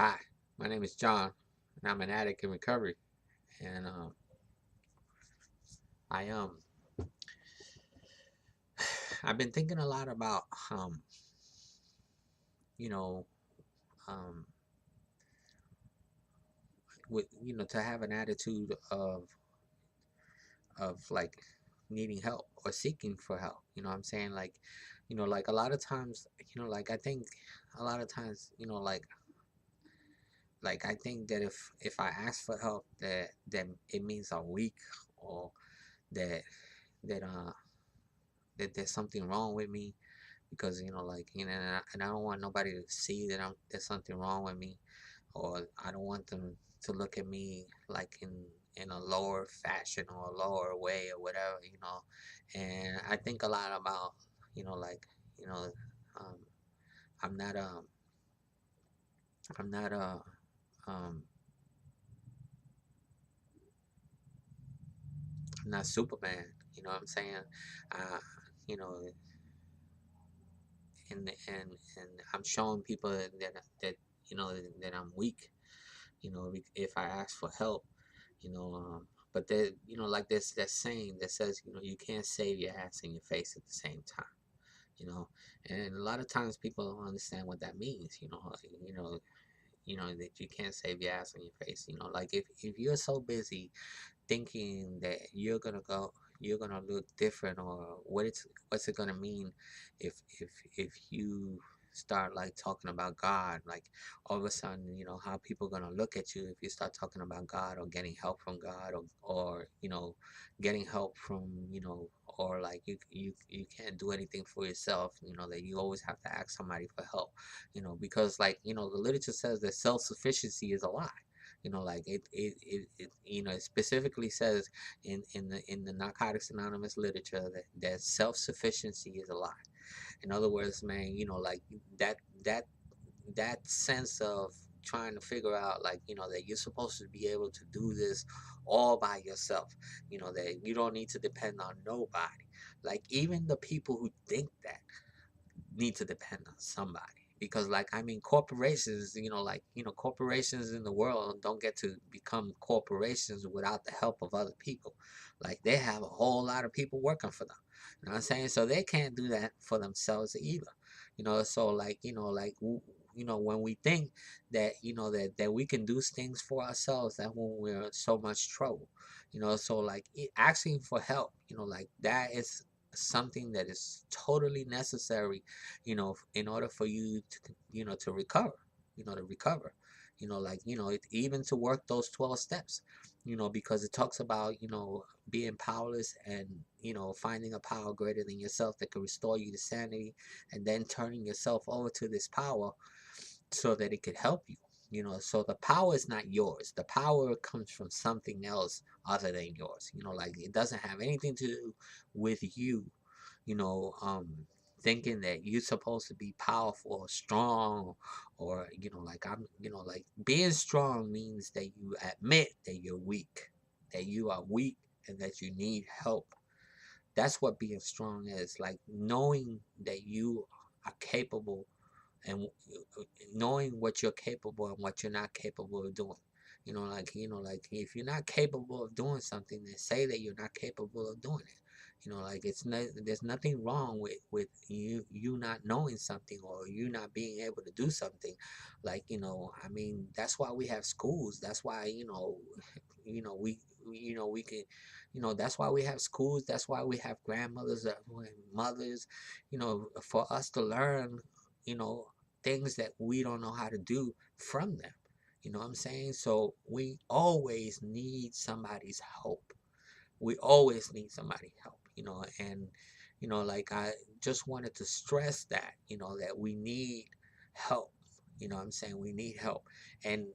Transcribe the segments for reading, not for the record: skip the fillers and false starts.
Hi, my name is John, and I'm an addict in recovery. And I I've been thinking a lot about you know, um, with to have an attitude of like needing help or seeking for help. You know what I'm saying? Like a lot of times, like I think a lot of times, like I think that if I ask for help, that it means I'm weak, or that that uh that there's something wrong with me, because and I don't want nobody to see that there's something wrong with me, or I don't want them to look at me like in a lower fashion or a lower way or whatever. And I think a lot about, you know like you know um I'm not I'm not um I'm not Superman. You know what I'm saying? uh you know and I'm showing people that that I'm weak, if I ask for help, you know. But there, like this that saying that says, you can't save your ass and your face at the same time, you know. And a lot of times people don't understand what that means, that you can't save your ass and your face, like if you're so busy thinking that you're gonna look different, or what's it gonna mean if you start like talking about God, like all of a sudden, how people gonna look at you if you start talking about God, or getting help from God, or getting help from, or like you can't do anything for yourself, that you always have to ask somebody for help, because like, the literature says that self-sufficiency is a lie. Like it specifically says in the Narcotics Anonymous literature that self-sufficiency is a lie. In other words, man, like that that that sense of trying to figure out, like, that you're supposed to be able to do this all by yourself, that you don't need to depend on nobody. Like, even the people who think that need to depend on somebody, because, like, I mean, corporations, corporations in the world don't get to become corporations without the help of other people. Like, they have a whole lot of people working for them, what I'm saying? So they can't do that for themselves either, so like, when we think that, that we can do things for ourselves, that when we're in so much trouble, so like asking for help, like that is something that is totally necessary, in order for you to, to recover, to recover, like, even to work those 12 steps, because it talks about, being powerless, and, finding a power greater than yourself that can restore you to sanity, and then turning yourself over to this power so that it could help you. So the power is not yours. The power comes from something else other than yours. Like, it doesn't have anything to do with you, you know, um, thinking that you're supposed to be powerful or strong, or, like, like, being strong means that you admit that you're weak, that you are weak, and that you need help. That's what being strong is, like knowing that you are capable, and knowing what you're capable and what you're not capable of doing. Like if you're not capable of doing something, then say that you're not capable of doing it. Like, there's nothing wrong with you not knowing something, or you not being able to do something. Like, I mean, that's why we have schools. That's why, we can, that's why we have schools. That's why we have grandmothers, mothers, for us to learn, you know things that we don't know how to do from them. You know what I'm saying? So we always need somebody's help. We always need somebody's help, and, like, I just wanted to stress that, that we need help. What I'm saying? We need help. And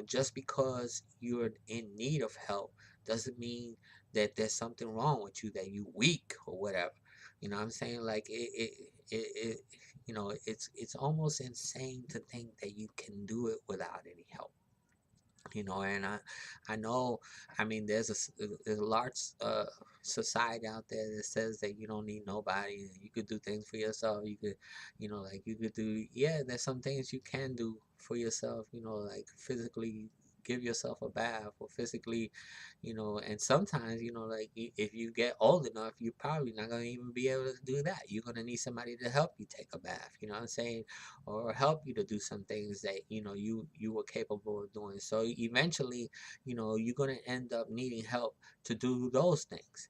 just because you're in need of help doesn't mean that there's something wrong with you, that you weak or whatever. What I'm saying? Like, it's almost insane to think that you can do it without any help. And I know, I mean, there's a large society out there that says that you don't need nobody, and you could do things for yourself. You could, like you could do, yeah, there's some things you can do for yourself, like physically give yourself a bath, or physically, and sometimes, like if you get old enough, you're probably not going to even be able to do that. You're going to need somebody to help you take a bath, you know what I'm saying? Or help you to do some things that you were capable of doing. So eventually, you're gonna end up needing help to do those things.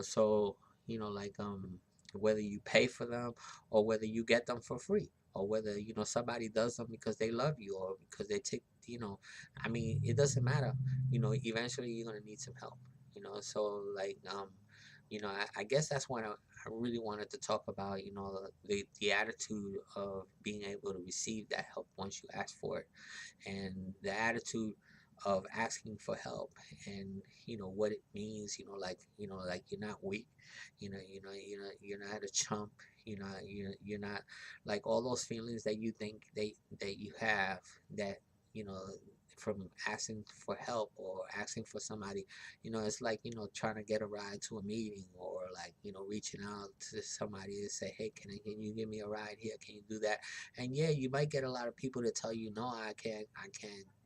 So like whether you pay for them, or whether you get them for free, or whether somebody does them because they love you, or because they take I mean, it doesn't matter. Eventually you're gonna need some help. So like I guess that's what I really wanted to talk about, the attitude of being able to receive that help once you ask for it, and the attitude of asking for help, and what it means, like you're not weak, you're not a chump, you're not like all those feelings that you think that you have, that you know from asking for help or asking for somebody. It's like trying to get a ride to a meeting, or like reaching out to somebody to say, hey, can you give me a ride here, can you do that? And yeah, you might get a lot of people to tell you, no, I can't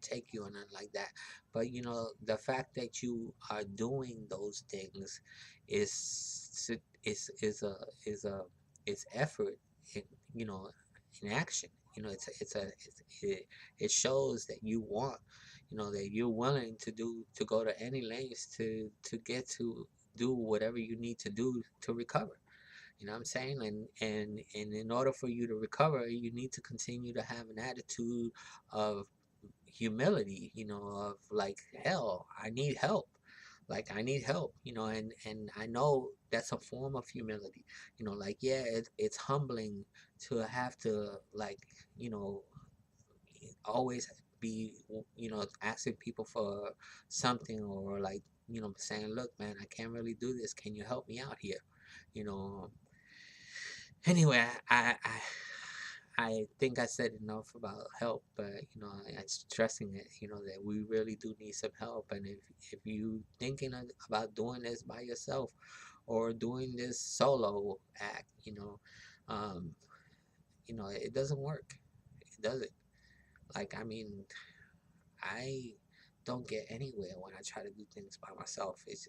take you, or nothing like that. But the fact that you are doing those things is is effort in you know in action. It shows that you want, that you're willing to go to any lengths to get to do whatever you need to do to recover. You know what I'm saying? And in order for you to recover, you need to continue to have an attitude of humility, of like, hell, I need help. Like I need help, and I know that's a form of humility. Like, yeah, it's humbling to have to, like, you know, always be, asking people for something, or like, saying, look, man, I can't really do this. Can you help me out here? You know, Anyway, I think I said enough about help, but I'm stressing it. That we really do need some help, and if you thinking about doing this by yourself, or doing this solo act, um, it doesn't work. It doesn't. Like, I mean, I don't get anywhere when I try to do things by myself. It's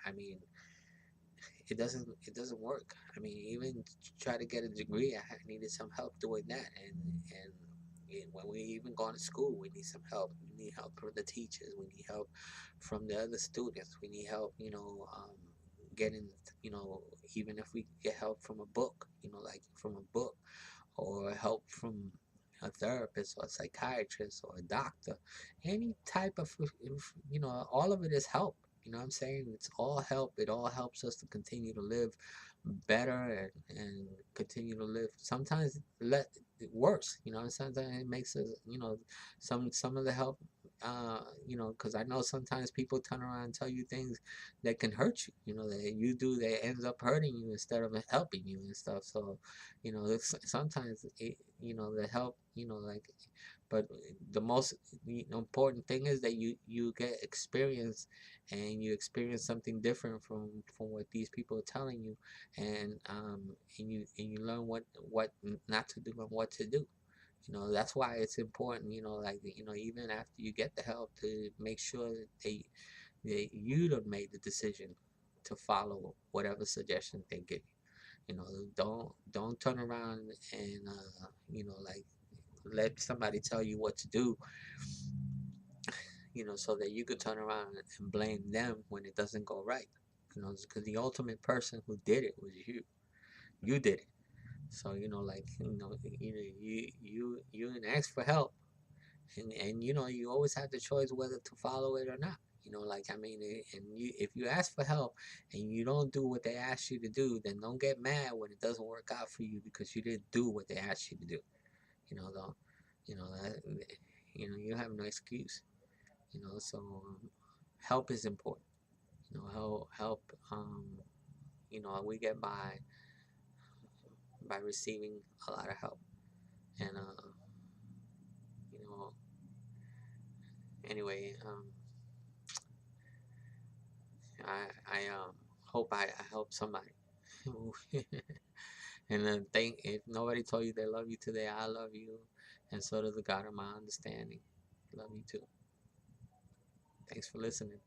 I mean, it doesn't work. I mean, even to try to get a degree, needed some help doing that, and when we even go to school, we need some help. We need help from the teachers. We need help from the other students. We need help, getting, you know, even if we get help from a book, like from a book, or help from a therapist, or a psychiatrist, or a doctor, any type of, all of it is help. What I'm saying? It's all help. It all helps us to continue to live better, and continue to live sometimes let worse. And sometimes it makes us, some of the help, because I know sometimes people turn around and tell you things that can hurt you, that you do that ends up hurting you instead of helping you and stuff. So sometimes the help, like, but the most important thing is that you get experience, and you experience something different from what these people are telling you, and you learn what not to do and what to do. That's why it's important, like, even after you get the help, to make sure that you done made the decision to follow whatever suggestion they give you. Don't turn around and like, let somebody tell you what to do, so that you could turn around and blame them when it doesn't go right. Because the ultimate person who did it was you. You did it. So like, you didn't ask for help, and you always have the choice whether to follow it or not. Like, I mean, and if you ask for help and you don't do what they ask you to do, then don't get mad when it doesn't work out for you, because you didn't do what they asked you to do. Though, that, you have no excuse. So help is important. Help. We get by receiving a lot of help, and you know Um, I hope I help somebody. And then thank if nobody told you they love you today, I love you, and so does the God of my understanding. Love you too. Thanks for listening.